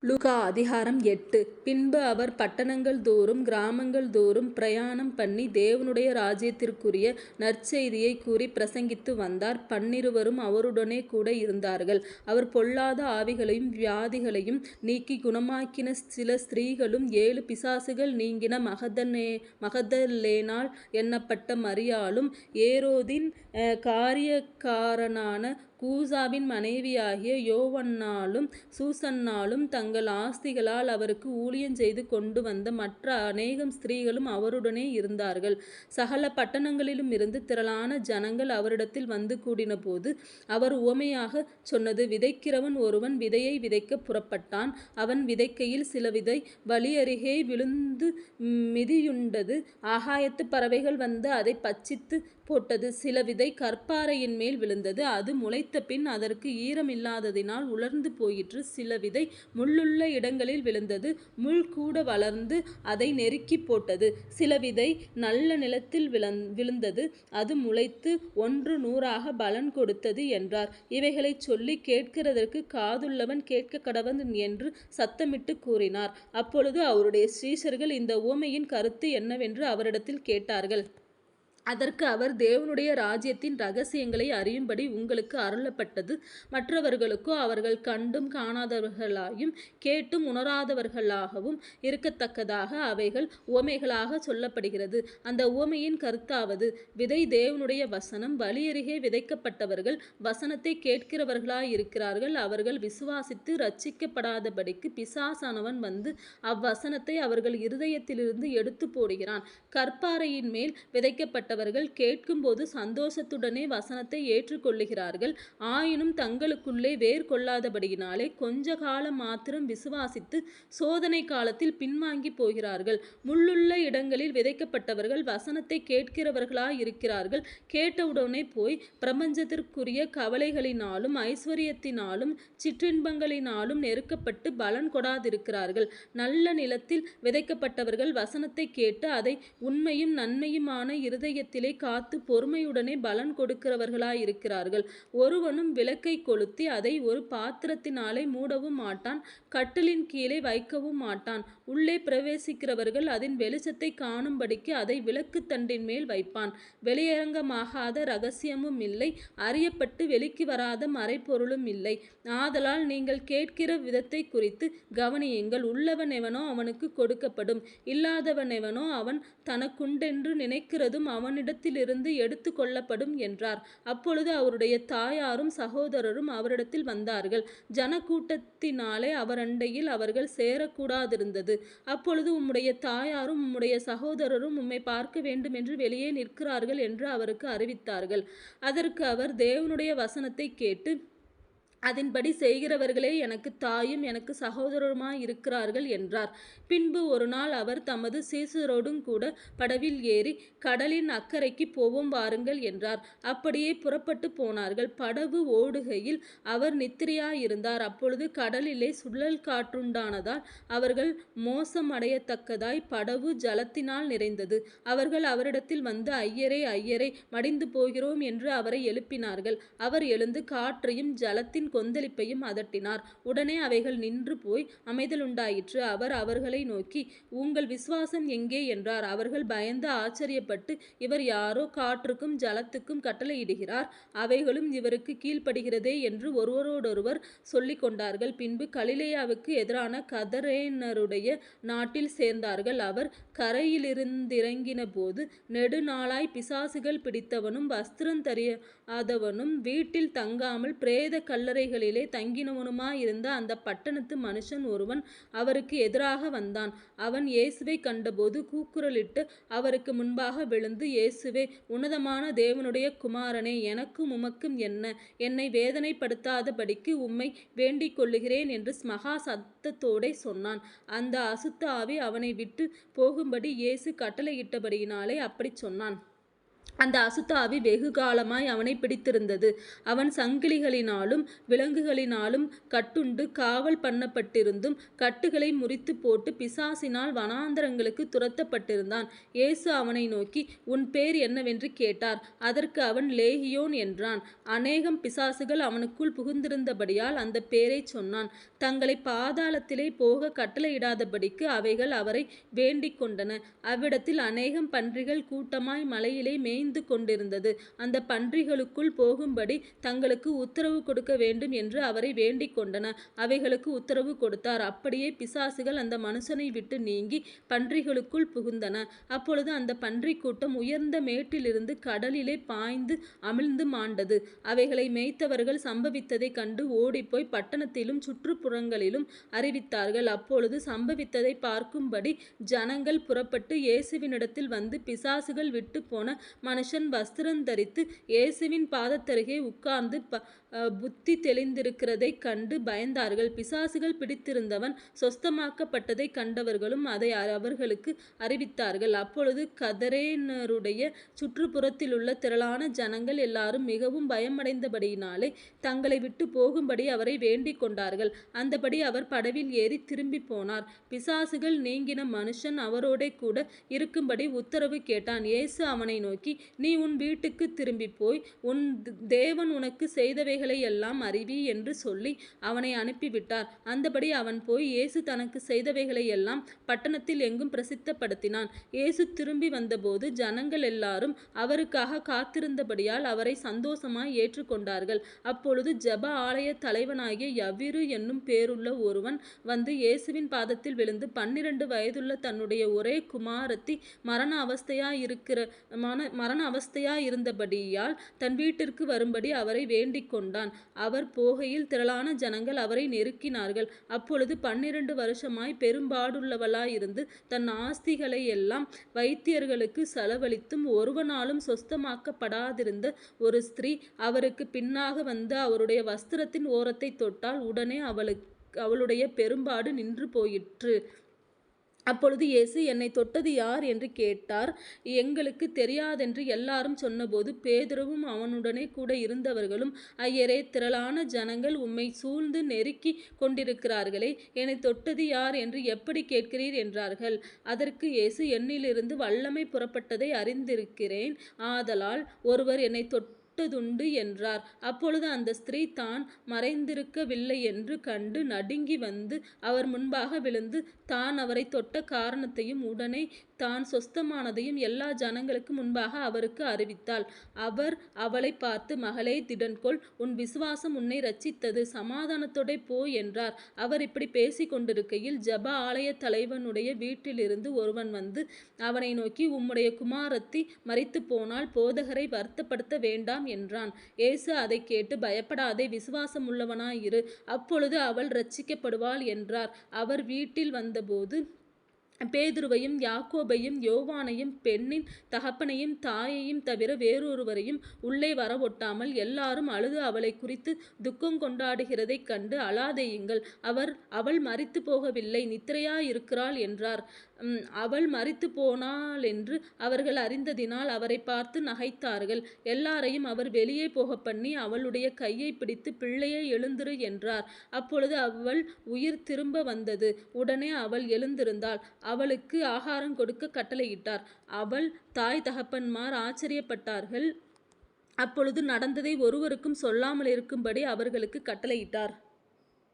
Luca அதிகாரம் 8. பின்பு அவர் பட்டணங்கள் தோறும் கிராமங்கள் தோறும் பிரயாணம் பண்ணி தேவனுடைய ராஜ்யத்திற்குரிய நற்செய்தியை கூறி பிரசங்கித்து வந்தார். 12 அவருடனே கூட இருந்தார்கள். அவர் பொல்லாத ஆவிகளையும் வியாதிகளையும் நீக்கி குணமாக்கின. சில ஸ்திரீகளும் 7 பிசாசுகள் நீங்கின மகதலேனாள் என்னப்பட்ட மரியாளும் ஏரோதின் காரியக்காரனான கூசாவின் மனைவியாகிய யோவன்னாளும் சூசன்னாளும் தங்கள் ஆஸ்திகளால் அவருக்கு ஊழியம் செய்து கொண்டு வந்த மற்ற அநேகம் ஸ்திரீகளும் அவருடனே இருந்தார்கள். சகல பட்டணங்களிலுமிருந்து திரளான ஜனங்கள் அவரிடத்தில் வந்து கூடினபோது அவர் உவமையாகச் சொன்னது: விதைக்கிறவன் ஒருவன் விதையை விதைக்கப் புறப்பட்டான். அவன் விதைக்கையில் சில விதை வழியருகே விழுந்து மிதியுண்டது. ஆகாயத்துப் பறவைகள் வந்து அதை பட்சித்து போட்டது. சில விதை கற்பாறையின் மேல் விழுந்தது. அது முளைத்தபின் அதற்கு ஈரமில்லாததினால் உலர்ந்து போயிற்று. சில விதை முள்ளுள்ள இடங்களில் விழுந்தது. முள் கூட வளர்ந்து அதை நெருக்கி போட்டது. சில விதை நல்ல நிலத்தில் விழுந்தது. அது முளைத்து 100 பலன் கொடுத்தது என்றார். இவைகளைச் சொல்லி, கேட்கிறதற்கு காதுள்ளவன் கேட்கக் கடவன் என்று சத்தமிட்டு கூறினார். அப்பொழுது அவருடைய சீஷர்கள் இந்த உவமையின் கருத்து என்னவென்று அவரிடத்தில் கேட்டார்கள். அதற்கு அவர், தேவனுடைய ராஜ்யத்தின் இரகசியங்களை அறியும்படி உங்களுக்கு அருளப்பட்டது. மற்றவர்களுக்கோ அவர்கள் கண்டும் காணாதவர்களாயும் கேட்டும் உணராதவர்களாகவும் இருக்கத்தக்கதாக அவைகள் உவமைகளாக சொல்லப்படுகிறது. அந்த உவமையின் கருத்தாவது: விதை தேவனுடைய வசனம். வழியருகே விதைக்கப்பட்டவர்கள் வசனத்தை கேட்கிறவர்களாயிருக்கிறார்கள். அவர்கள் விசுவாசித்து இரட்சிக்கப்படாதபடிக்கு பிசாசானவன் வந்து அவ்வசனத்தை அவர்கள் இருதயத்திலிருந்து எடுத்து போடுகிறான். கற்பாறையின் மேல் விதைக்கப்பட்ட கேட்கும்போது சந்தோஷத்துடனே வசனத்தை ஏற்றுக்கொள்ளுகிறார்கள். ஆயினும் தங்களுக்குள்ளே வேர் கொள்ளாதபடியினாலே கொஞ்ச காலம் மாத்திரம் விசுவாசித்து சோதனை காலத்தில் பின்வாங்கி போகிறார்கள். முள்ளுள்ள இடங்களில் விதைக்கப்பட்டவர்கள் வசனத்தை கேட்கிறவர்களாயிருக்கிறார்கள். கேட்டவுடனே போய் பிரபஞ்சத்திற்குரிய கவலைகளினாலும் ஐஸ்வர்யத்தினாலும் சிற்றின்பங்களினாலும் நெருக்கப்பட்டு பலன் கொடாதிருக்கிறார்கள். நல்ல நிலத்தில் விதைக்கப்பட்டவர்கள் வசனத்தை கேட்டு அதை உண்மையும் நன்மையுமான இருதயத்திலே காத்து பொறுமையுடனே பலன் கொடுக்கிறவர்களாயிருக்கிறார்கள். ஒருவனும் விளக்கை கொளுத்தி அதை ஒரு பாத்திரத்தினாலே மூடவும் மாட்டான், கட்டிலின் கீழே வைக்கவும் மாட்டான். உள்ளே பிரவேசிக்கிறவர்கள் அதன் வெளிச்சத்தை காணும்படிக்கு அதை விளக்குத்தண்டின் மேல் வைப்பான். வெளியரங்கமாகாத இரகசியமும் இல்லை, அறியப்பட்டு வெளிக்கு வராத மறைபொருளும் இல்லை. ஆதலால் நீங்கள் கேட்கிற விதத்தை குறித்து கவனியுங்கள். உள்ளவனெவனோ அவனுக்கு கொடுக்கப்படும், இல்லாதவனெவனோ அவன் தனக்குண்டென்று நினைக்கிறதும் அவனிடத்திலிருந்து எடுத்து கொள்ளப்படும் என்றார். அப்பொழுது அவருடைய தாயாரும் சகோதரரும் அவரிடத்தில் வந்தார்கள். ஜனக்கூட்டத்தினாலே அவரண்டையில் அவர்கள் சேரக்கூடாதிருந்தது. அப்பொழுது உம்முடைய தாயாரும் உம்முடைய சகோதரரும் உம்மை பார்க்க வேண்டுமென்று வெளியே நிற்கிறார்கள் என்று அவருக்கு அறிவித்தார்கள். அதற்கு அவர், தேவனுடைய வசனத்தை கேட்டு அதன்படி செய்கிறவர்களே எனக்கு தாயும் எனக்கு சகோதரருமாயிருக்கிறார்கள் என்றார். பின்பு ஒரு நாள் அவர் தமது சீஷரோடும் கூட படவில் ஏறி, கடலின் அக்கரைக்கு போவோம் வாருங்கள் என்றார். அப்படியே புறப்பட்டு போனார்கள். படவு ஓடுகையில் அவர் நித்திரையாயிருந்தார். அப்பொழுது கடலிலே சுழல் காற்றுண்டானதால் அவர்கள் மோசமடையத்தக்கதாய் படவு ஜலத்தினால் நிறைந்தது. அவர்கள் அவரிடத்தில் வந்து, ஐயரே, ஐயரே, மடிந்து போகிறோம் என்று அவரை எழுப்பினார்கள். அவர் எழுந்து காற்றையும் ஜலத்தின் கொந்தளிப்பையும் அதட்டினார். உடனே அவைகள் நின்று போய் அமைதலுண்டாயிற்று. அவர் அவர்களை நோக்கி, உங்கள் விசுவாசம் எங்கே என்றார். அவர்கள் பயந்து ஆச்சரியப்பட்டு, இவர் யாரோ காற்றுக்கும் ஜலத்துக்கும் கட்டளையிடுகிறார், அவைகளும் இவருக்கு கீழ்ப்படுகிறதே என்று ஒருவரோடொருவர் சொல்லிக் கொண்டார்கள். பின்பு கலிலேயாவுக்கு எதிரான கதரேனருடைய நாட்டில் சேர்ந்தார்கள். அவர் கரையிலிருந்திறங்கின போது நெடுநாளாய் பிசாசுகள் பிடித்தவனும் வஸ்திரந்தரியாதவனும் வீட்டில் தங்காமல் பிரேத கல்லறைகளிலே தங்கினவனுமாயிருந்த அந்த பட்டணத்து மனுஷன் ஒருவன் அவருக்கு எதிராக வந்தான். அவன் இயேசுவை கண்டபோது கூக்குரலிட்டு அவருக்கு முன்பாக விழுந்து, இயேசுவே, உன்னதமான தேவனுடைய குமாரனே, எனக்கும் உமக்கும் என்ன? என்னை வேதனைப்படுத்தாதபடிக்கு உம்மை வேண்டிக் கொள்ளுகிறேன் என்று மகா சத்தத்தோடே சொன்னான். அந்த அசுத்த ஆவி அவனை விட்டு போகும்படி இயேசு கட்டளையிட்டபடியினாலே அப்படிச் சொன்னான். அந்த அசுத்தாவி வெகு காலமாய் அவனை பிடித்திருந்தது. அவன் சங்கிலிகளினாலும் விலங்குகளினாலும் கட்டுண்டு காவல் பண்ணப்பட்டிருந்தும் கட்டுகளை முறித்து போட்டு பிசாசினால் வனாந்தரங்களுக்கு துரத்தப்பட்டிருந்தான். இயேசு அவனை நோக்கி, உன் பேர் என்னவென்று கேட்டார். அதற்கு அவன் லேகியோன் என்றான். அநேகம் பிசாசுகள் அவனுக்குள் புகுந்திருந்தபடியால் அந்த பேரைச் சொன்னான். தங்களை பாதாளத்திலே போக கட்டளையிடாதபடிக்கு அவைகள் அவரை வேண்டிக் கொண்டன. அவ்விடத்தில் அநேகம் பன்றிகள் கூட்டமாய் மலையிலே மேய்ந்து கொண்டிருந்தது. அந்த பன்றிகளுக்குள் போகும்படி தங்களுக்கு உத்தரவு கொடுக்க வேண்டும் என்று அவரை வேண்டிக் கொண்டன. அவைகளுக்கு உத்தரவு கொடுத்தார். அப்படியே பிசாசுகள் அந்த மனுஷனை விட்டு நீங்கி பன்றிகளுக்குள் புகுந்தன. அப்பொழுது அந்த பன்றி கூட்டம் உயர்ந்த மேட்டிலிருந்து கடலிலே பாய்ந்து அமிழ்ந்து மாண்டது. அவைகளை மேய்த்தவர்கள் சம்பவித்ததைக் கண்டு ஓடிப்போய் பட்டணத்திலும் சுற்றுப்புறங்களிலும் அறிவித்தார்கள். அப்பொழுது சம்பவித்ததை பார்க்கும்படி ஜனங்கள் புறப்பட்டு இயேசுவினிடத்தில் வந்து, பிசாசுகள் விட்டு போன மனுஷன் வஸ்திரந்தரித்து இயேசுவின் பாதத்தருகே உட்கார்ந்து புத்தி தெளிந்திருக்கிறதைக் கண்டு பயந்தார்கள். பிசாசுகள் பிடித்திருந்தவன் சொஸ்தமாக்கப்பட்டதைக் கண்டவர்களும் அதை அவர்களுக்கு அறிவித்தார்கள். அப்பொழுது கதரேனருடைய சுற்றுப்புறத்திலுள்ள திரளான ஜனங்கள் எல்லாரும் மிகவும் பயமடைந்தபடியினாலே தங்களை விட்டு போகும்படி அவரை வேண்டிக் கொண்டார்கள். அந்தபடி அவர் படவில் ஏறி திரும்பி போனார். பிசாசுகள் நீங்கின மனுஷன் அவரோடே கூட இருக்கும்படி உத்தரவு கேட்டான். இயேசு அவனை நோக்கி, நீ உன் வீட்டுக்கு திரும்பி போய் உன் தேவன் உனக்கு செய்தவைகளை எல்லாம் அறிவி என்று சொல்லி அவனை அனுப்பிவிட்டார். அந்தபடி அவன் போய் இயேசு தனக்கு செய்தவைகளை எல்லாம் பட்டணத்தில் எங்கும் பிரசித்தப்படுத்தினான். இயேசு திரும்பி வந்தபோது ஜனங்கள் எல்லாரும் அவருக்காக காத்திருந்தபடியால் அவரை சந்தோஷமாய் ஏற்றுக்கொண்டார்கள். அப்பொழுது ஜெப ஆலய தலைவனாகிய யவீரு என்னும் பேருள்ள ஒருவன் வந்து இயேசுவின் பாதத்தில் விழுந்து 12 வயதுள்ள தன்னுடைய ஒரே குமாரத்தி மரண அவஸ்தையாயிருந்தபடியால் தன் வீட்டிற்கு வரும்படி அவரை வேண்டிக் கொண்டான். அவர் போகையில் திரளான ஜனங்கள் அவரை நெருக்கினார்கள். அப்பொழுது 12 வருஷமாய் பெரும்பாடுள்ளவளாயிருந்து தன் ஆஸ்திகளை எல்லாம் வைத்தியர்களுக்கு செலவழித்தும் ஒருவனாலும் சொஸ்தமாக்கப்படாதிருந்த ஒரு ஸ்திரீ அவருக்கு பின்னாக வந்து அவருடைய வஸ்திரத்தின் ஓரத்தை தொட்டால் உடனே அவளுடைய பெரும்பாடு நின்று போயிற்று. அப்பொழுது இயேசு, என்னை தொட்டது யார் என்று கேட்டார். எங்களுக்கு தெரியாதென்று எல்லாரும் சொன்னபோது பேதுருவும் அவனுடனே கூட இருந்தவர்களும், ஐயரே, திரளான ஜனங்கள் உம்மை சூழ்ந்து நெருக்கி கொண்டிருக்கிறார்களே, என்னை தொட்டது யார் என்று எப்படி கேட்கிறீர் என்றார்கள். அதற்கு இயேசு, என்னிலிருந்து வல்லமை புறப்பட்டதை அறிந்திருக்கிறேன். ஆதலால் ஒருவர் என்னை தொட்டதுண்டு என்றார். அப்பொழுது அந்த ஸ்திரீ தான் மறைந்திருக்கவில்லை என்று கண்டு நடுங்கி வந்து அவர் முன்பாக விழுந்து தான் அவரை தொட்ட காரணத்தையும் உடனே தான் சொஸ்தமானதையும் எல்லா ஜனங்களுக்கு முன்பாக அவருக்கு அறிவித்தாள். அவர் அவளை பார்த்து, மகளே, திடன்கொள், உன் விசுவாசம் உன்னை இரட்சித்தது, சமாதானத்தோடே போ என்றார். அவர் இப்படி பேசிக் கொண்டிருக்கையில் ஜெப ஆலய தலைவனுடைய வீட்டிலிருந்து ஒருவன் வந்து அவனை நோக்கி, உம்முடைய குமாரத்தி மரித்து போனால் போதகரை வருத்தப்படுத்த வேண்டாம் என்றான். இயேசு அதை கேட்டு, பயப்படாதே, விசுவாசம் உள்ளவனாயிரு, அப்பொழுது அவள் இரட்சிக்கப்படுவாள் என்றார். அவர் வீட்டில் வந்தபோது பேதுருவையும் யாக்கோபையும் யோவானையும் பெண்ணின் தகப்பனையும் தாயையும் தவிர வேறொருவரையும் உள்ளே வரவொட்டாமல் எல்லாரும் அழுது அவளை குறித்து துக்கம் கொண்டாடுகிறதைக் கண்டு, அழாதேயுங்கள், அவள் மரித்து போகவில்லை, நித்திரையாயிருக்கிறாள் என்றார். அவள் மரித்து போனாளென்று அவர்கள் அறிந்ததினால் அவரை பார்த்து நகைத்தார்கள். எல்லாரையும் அவர் வெளியே போக பண்ணி அவளுடைய கையை பிடித்து, பிள்ளையை எழுந்திரு என்றார். அப்பொழுது அவள் உயிர் திரும்ப வந்தது. உடனே அவள் எழுந்திருந்தாள். அவளுக்கு ஆகாரம் கொடுக்க கட்டளையிட்டார். அவள் தாய் தகப்பன்மார் ஆச்சரியப்பட்டார்கள். அப்பொழுது நடந்ததை ஒருவருக்கும் சொல்லாமலிருக்கும்படி அவர்களுக்கு கட்டளையிட்டார்.